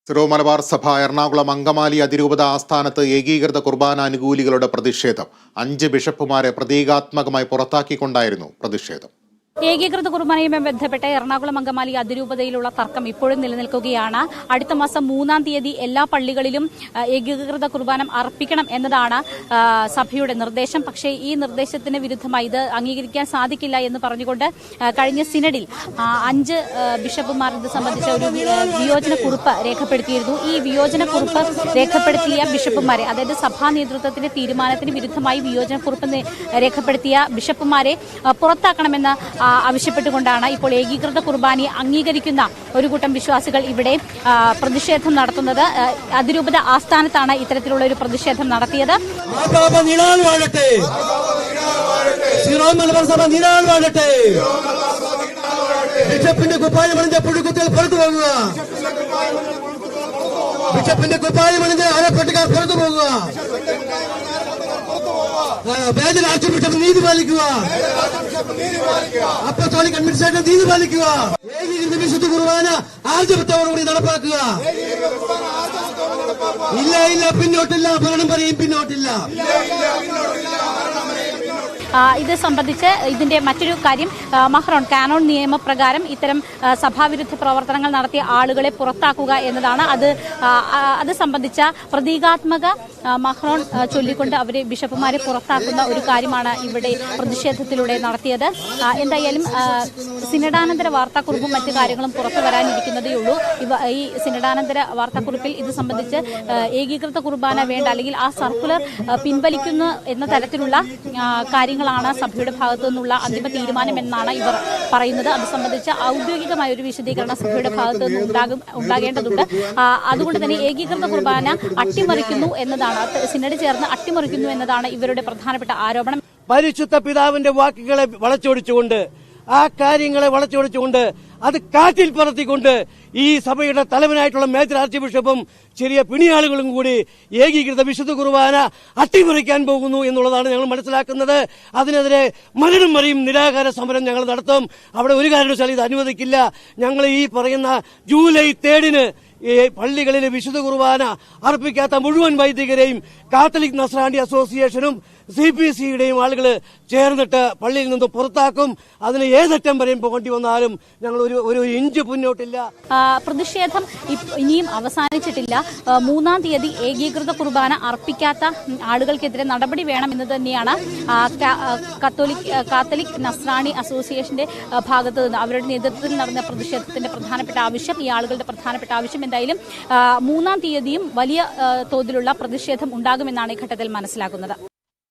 Syro Malabar സഭ എറണാകുളം അങ്കമാലി അതിരൂപത ആസ്ഥാനത്ത് ഏകീകൃത കുർബാന അനുകൂലികളുടെ പ്രതിഷേധം. 5 ബിഷപ്പുമാരെ പ്രതീകാത്മകമായി പുറത്താക്കിക്കൊണ്ടായിരുന്നു പ്രതിഷേധം. ഏകീകൃത കുർബാനയുമായി ബന്ധപ്പെട്ട് എറണാകുളം അങ്കമാലി അതിരൂപതയിലുള്ള തർക്കം ഇപ്പോഴും നിലനിൽക്കുകയാണ്. അടുത്ത മാസം 3-ാം തീയതി എല്ലാ പള്ളികളിലും ഏകീകൃത കുർബാന അർപ്പിക്കണം എന്നതാണ് സഭയുടെ നിർദ്ദേശം. പക്ഷേ ഈ നിർദ്ദേശത്തിന് വിരുദ്ധമായി ഇത് അംഗീകരിക്കാൻ സാധിക്കില്ല എന്ന് പറഞ്ഞുകൊണ്ട് കഴിഞ്ഞ സിനഡിൽ 5 ബിഷപ്പുമാർ ഇത് സംബന്ധിച്ച ഒരു വിയോജനക്കുറിപ്പ് രേഖപ്പെടുത്തിയിരുന്നു. ഈ വിയോജനക്കുറിപ്പ് രേഖപ്പെടുത്തിയ ബിഷപ്പുമാരെ, അതായത് സഭാ നേതൃത്വത്തിന്റെ തീരുമാനത്തിന് വിരുദ്ധമായി വിയോജനക്കുറിപ്പ് രേഖപ്പെടുത്തിയ ബിഷപ്പുമാരെ പുറത്താക്കണമെന്ന് ആവശ്യപ്പെട്ടുകൊണ്ടാണ് ഇപ്പോൾ ഏകീകൃത കുർബാനയെ അംഗീകരിക്കുന്ന ഒരു കൂട്ടം വിശ്വാസികൾ ഇവിടെ പ്രതിഷേധം നടത്തുന്നത്. അതിരൂപത ആസ്ഥാനത്താണ് ഇത്തരത്തിലുള്ള ഒരു പ്രതിഷേധം നടത്തിയത്. ബിഷപ്പിന്റെ കുപ്പായമണിഞ്ഞ് അരപ്പെട്ടുകാർ പുറത്തു പോകുക. വേദന ആർച്ച് ബിഷപ്പ് നീതി പാലിക്കുക. അപ്പസ്തോലിക് അഡ്മിനിസ്ട്രേഷൻ നീതി പാലിക്കുക. ഏകീകൃത വിശുദ്ധ കുർബാന ആർജവത്തോടുകൂടി നടപ്പാക്കുക. ഇല്ല പിന്നോട്ടില്ല, ഭരണം പറയും പിന്നോട്ടില്ല. ഇത് സംബന്ധിച്ച് ഇതിന്റെ മറ്റൊരു കാര്യം, മഹ്റോൺ കാനോൺ നിയമപ്രകാരം ഇത്തരം സഭാവിരുദ്ധ പ്രവർത്തനങ്ങൾ നടത്തിയ ആളുകളെ പുറത്താക്കുക എന്നതാണ്. അത് സംബന്ധിച്ച പ്രതീകാത്മക മഹ്റോൺ ചൊല്ലിക്കൊണ്ട് അവരെ ബിഷപ്പുമാരെ പുറത്താക്കുന്ന ഒരു കാര്യമാണ് ഇവിടെ പ്രതിഷേധത്തിലൂടെ നടത്തിയത്. എന്തായാലും സിനഡാനന്തര വാർത്താക്കുറിപ്പും മറ്റു കാര്യങ്ങളും പുറത്തു വരാനിരിക്കുന്നതേ ഉള്ളൂ. ഈ സിനഡാനന്തര വാർത്താക്കുറിപ്പിൽ ഇത് സംബന്ധിച്ച് ഏകീകൃത കുർബാന വേണ്ട, അല്ലെങ്കിൽ ആ സർക്കുലർ പിൻവലിക്കുന്നു എന്ന തരത്തിലുള്ള കാര്യങ്ങളാണ് സഭയുടെ ഭാഗത്തു നിന്നുള്ള അന്തിമ തീരുമാനം എന്നാണ് ഇവർ പറയുന്നത്. അത് സംബന്ധിച്ച ഔദ്യോഗികമായ ഒരു വിശദീകരണം സഭയുടെ ഭാഗത്തു നിന്ന് ഉണ്ടാകേണ്ടതുണ്ട്. അതുകൊണ്ട് തന്നെ ഏകീകൃത കുർബാന അട്ടിമറിക്കുന്നു എന്നതാണ്, സിനഡ് ചേർന്ന് അട്ടിമറിക്കുന്നു എന്നതാണ് ഇവരുടെ പ്രധാനപ്പെട്ട ആരോപണം. പരിശുദ്ധ പിതാവിന്റെ വാക്കുകളെ വളച്ചൊടിച്ചുകൊണ്ട്, ആ കാര്യങ്ങളെ വളച്ചൊടിച്ചുകൊണ്ട്, അത് കാറ്റിൽ പറത്തിക്കൊണ്ട് ഈ സഭയുടെ തലവനായിട്ടുള്ള മേജർ ആർച്ച് ബിഷപ്പും ചെറിയ പിണിയാളുകളും കൂടി ഏകീകൃത വിശുദ്ധ കുർബാന അട്ടിമറിക്കാൻ പോകുന്നു എന്നുള്ളതാണ് ഞങ്ങൾ മനസ്സിലാക്കുന്നത്. അതിനെതിരെ മരണം വരെയും നിരാഹാര സമരം ഞങ്ങൾ നടത്തും. അവിടെ ഒരു കാരണവശാലും ഇത് അനുവദിക്കില്ല. ഞങ്ങൾ ഈ പറയുന്ന ജൂലൈ 3-ന് ഈ പള്ളികളിലെ വിശുദ്ധ കുർബാന അർപ്പിക്കാത്ത മുഴുവൻ വൈദികരെയും കാത്തലിക് നസ്രാണി അസോസിയേഷനും CPC-യുടെയും ആളുകൾ ചേർന്നിട്ട് പള്ളിയിൽ നിന്ന് പുറത്താക്കും. അതിന് ഏതറ്റം വരെയും പോകേണ്ടി വന്നാലും ഞങ്ങൾ ഒരു ഇഞ്ച് മുന്നോട്ടില്ല. പ്രതിഷേധം ഇനിയും അവസാനിച്ചിട്ടില്ല. 3-ാം തീയതി ഏകീകൃത കുർബാന അർപ്പിക്കാത്ത ആളുകൾക്കെതിരെ നടപടി വേണം എന്ന് തന്നെയാണ് കാത്തലിക് നസ്രാണി അസോസിയേഷന്റെ ഭാഗത്ത് നിന്ന് അവരുടെ നേതൃത്വത്തിൽ നടന്ന പ്രതിഷേധത്തിന്റെ പ്രധാനപ്പെട്ട ആവശ്യം, ഈ ആളുകളുടെ പ്രധാനപ്പെട്ട ആവശ്യം. എന്തായാലും 3-ാം തീയതിയും വലിയ തോതിലുള്ള പ്രതിഷേധം ഉണ്ടാകുമെന്നാണ് ഈ ഘട്ടത്തിൽ മനസ്സിലാക്കുന്നത്.